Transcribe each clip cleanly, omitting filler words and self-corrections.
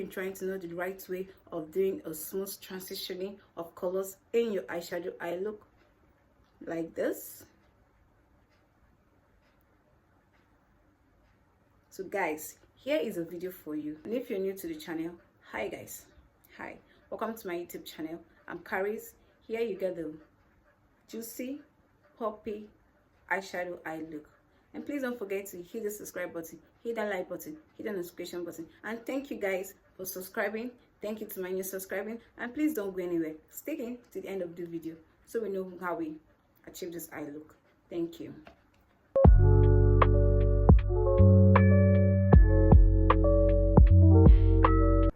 be trying to know the right way of doing a smooth transitioning of colors in your eyeshadow eye look like this. So guys, here is a video for you. And if you're new to the channel, hi guys, hi, welcome to my YouTube channel. I'm Karis. Here you get the juicy poppy eyeshadow eye look. And please don't forget to hit the subscribe button, hit that like button, hit the notification button. And thank you guys for subscribing. Thank you to my new subscribing. And please don't go anywhere. Stay in to the end of the video so we know how we achieve this eye look. Thank you.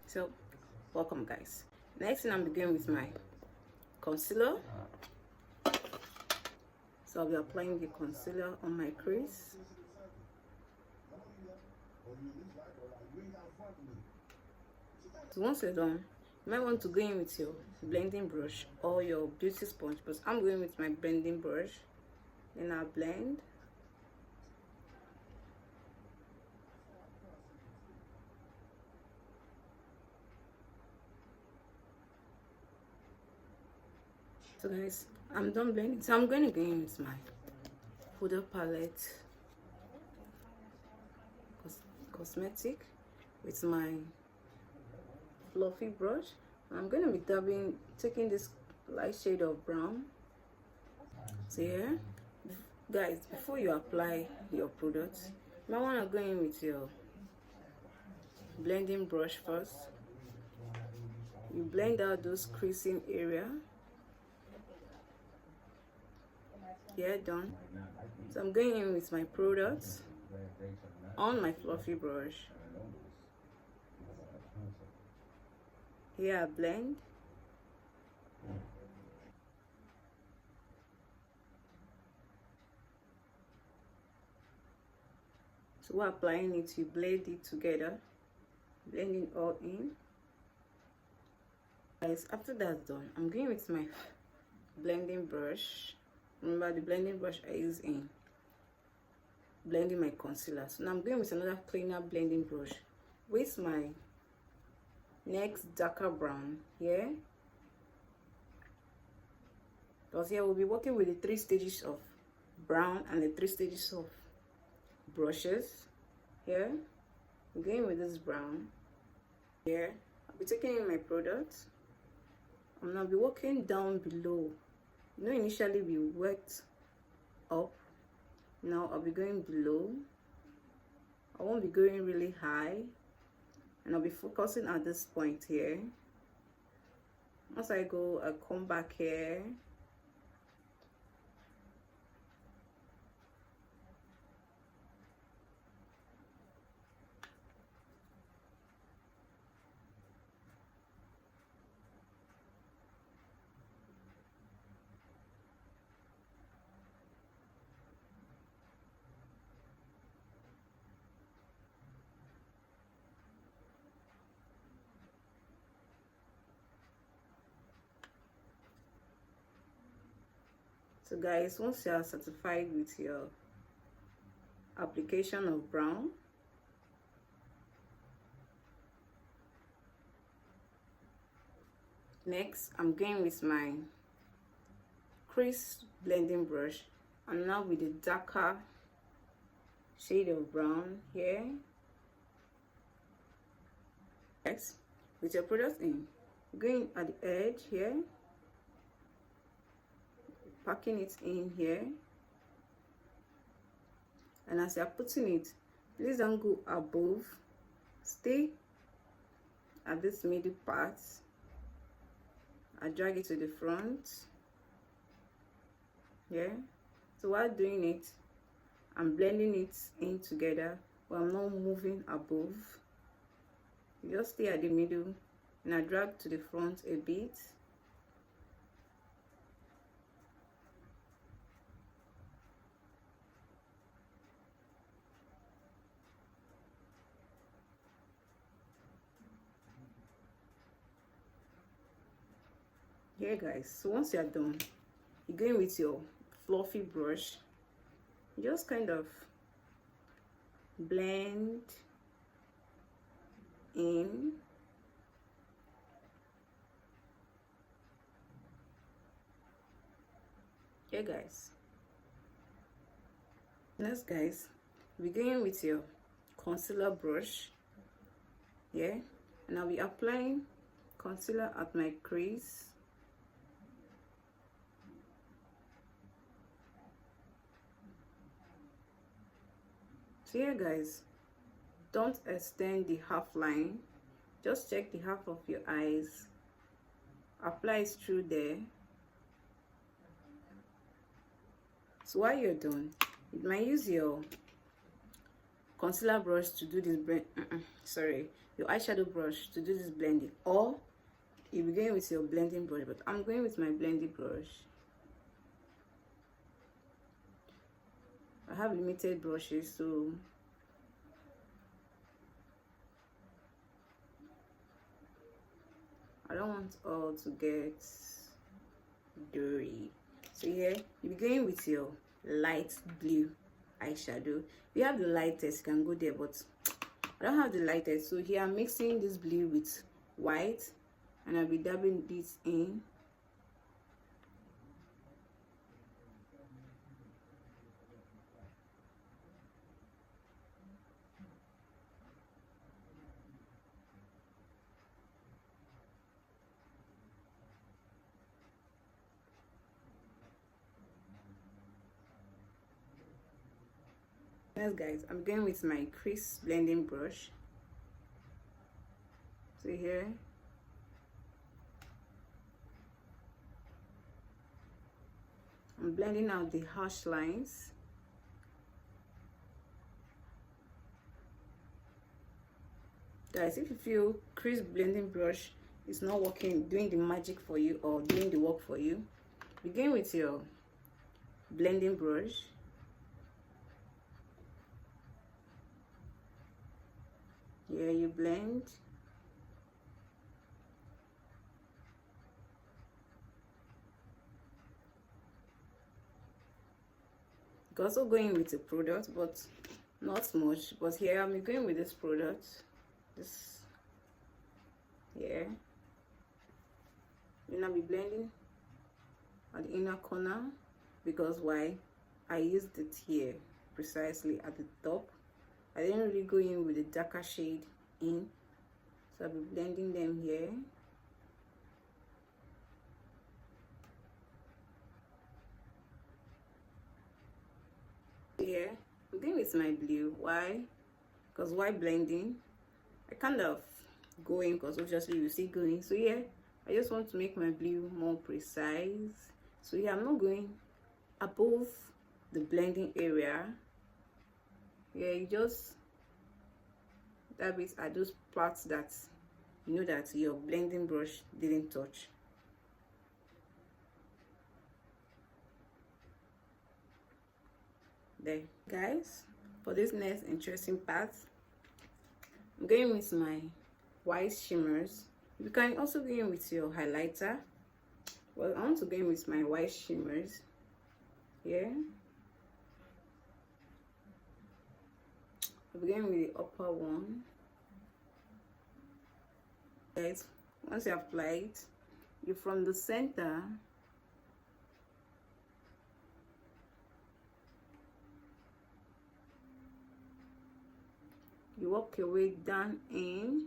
So welcome guys. Next thing, I'm beginning with my concealer. So I'll be applying the concealer on my crease. So once you're done, you might want to go in with your blending brush or your beauty sponge, but I'm going with my blending brush. Then I'll blend. So guys, I'm done blending. So I'm going to go in with my powder palette cosmetic with my fluffy brush. I'm going to be taking this light shade of brown. So here, guys, before you apply your products, you might want to go in with your blending brush first. You blend out those creasing area. Yeah, done. So I'm going in with my products on my fluffy brush. Here I blend. So while applying it, you blend it together, blending all in. Guys, after that's done, I'm going with my blending brush. Remember, the blending brush I use in blending my concealer. So now I'm going with another cleaner blending brush with my next darker brown here. Because here we'll be working with the 3 stages of brown and the 3 stages of brushes. Here I'm going with this brown. Here I'll be taking in my product. I'm gonna be working down below. You know, initially we worked up. Now I'll be going below. I won't be going really high, and I'll be focusing at this point here. Once I go, I come back here. So guys, once you are satisfied with your application of brown, next I'm going with my crease blending brush, and now with the darker shade of brown here. Next, with your product in, going at the edge here, packing it in here, and as you're putting it, please don't go above, stay at this middle part. I drag it to the front here. So while doing it, I'm blending it in together, but I'm not moving above. You just stay at the middle and I drag to the front a bit. Here guys, so once you're done, you're going with your fluffy brush, you just kind of blend in Here guys, next guys, begin with your concealer brush. Yeah, and I'll be applying concealer at my crease. So here guys, don't extend the half line, just check the half of your eyes, apply it through there. So while you're done, you might use your concealer brush to do this blend, your eyeshadow brush to do this blending, or you begin with your blending brush, but I'm going with my blending brush. I have limited brushes, so I don't want all to get dirty. So here you begin with your light blue eyeshadow. If you have the lightest, you can go there, but I don't have the lightest. So here I'm mixing this blue with white, and I'll be dabbing this in. Next guys, I'm going with my crease blending brush. So here I'm blending out the harsh lines. Guys, if you feel crease blending brush is not working, doing the magic for you or doing the work for you, begin with your blending brush. Here you blend. You can also going with a product, but not much. But here I'm going with this product. This here. Then I'll be blending at the inner corner, because why? I used it here precisely at the top. I didn't really go in with the darker shade in, so I'll be blending them here. Here I'm going with my blue. Why? Because while blending I kind of go in, because obviously you see going. So yeah, I just want to make my blue more precise. So yeah, I'm not going above the blending area. Yeah, you just dab it at those parts that you know that your blending brush didn't touch. There guys, for this next interesting part, I'm going with my white shimmers. You can also go in with your highlighter. Well, I want to go in with my white shimmers here. I'll begin with the upper one. Guys, once you apply it, you from the center, you work your way down in.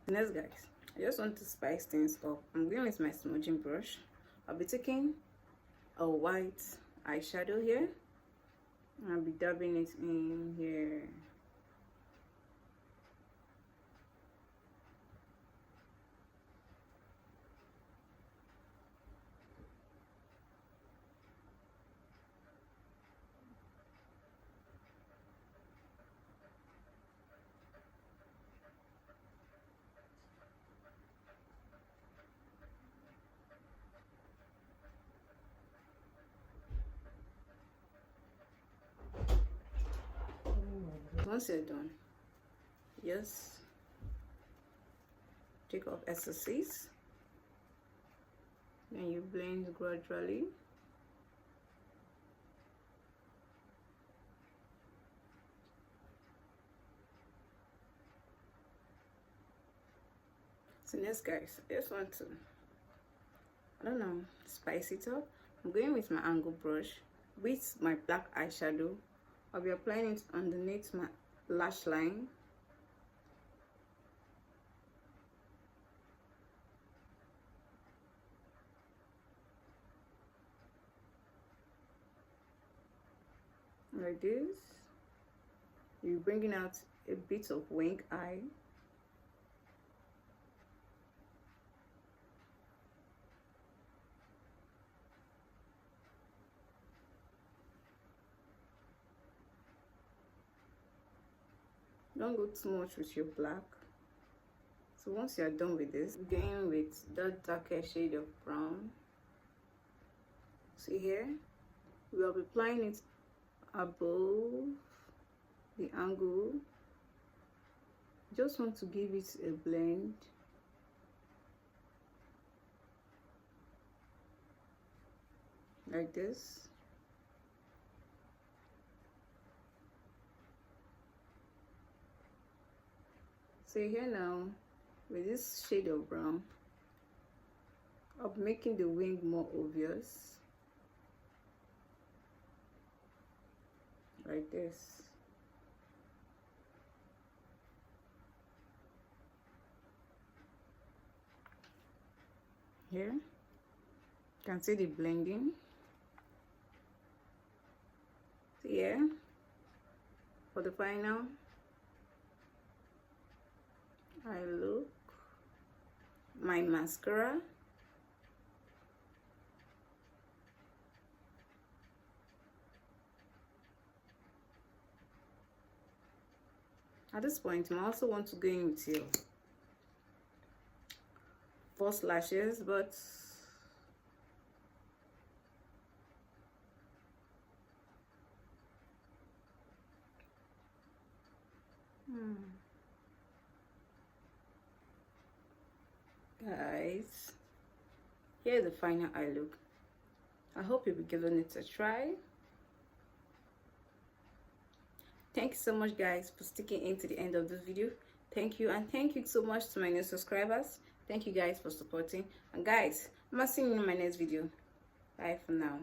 Next guys, I just want to spice things up. I'm going with my smudging brush. I'll be taking a white eyeshadow here, and I'll be dabbing it in here. once you're done, just take off excesses, then you blend gradually. So next, guys, I just want to, I don't know, spice it up. I'm going with my angle brush with my black eyeshadow. I'll be applying it underneath my lash line. Like this. You're bringing out a bit of wing eye. Don't go too much with your black. So once you're done with this, going with that darker shade of brown. See here, we'll be applying it above the angle. Just want to give it a blend. Like this. So here now, with this shade of brown, I'm making the wing more obvious. Like this. Here, you can see the blending. So here, for the final, Eyelook, my mascara, at this point I also want to go in with your false lashes, but guys, here's the final eye look. I hope you'll be giving it a try. Thank you so much, guys, for sticking in to the end of this video. Thank you, and thank you so much to my new subscribers. Thank you guys for supporting, and guys, I'm seeing you in my next video. Bye for now.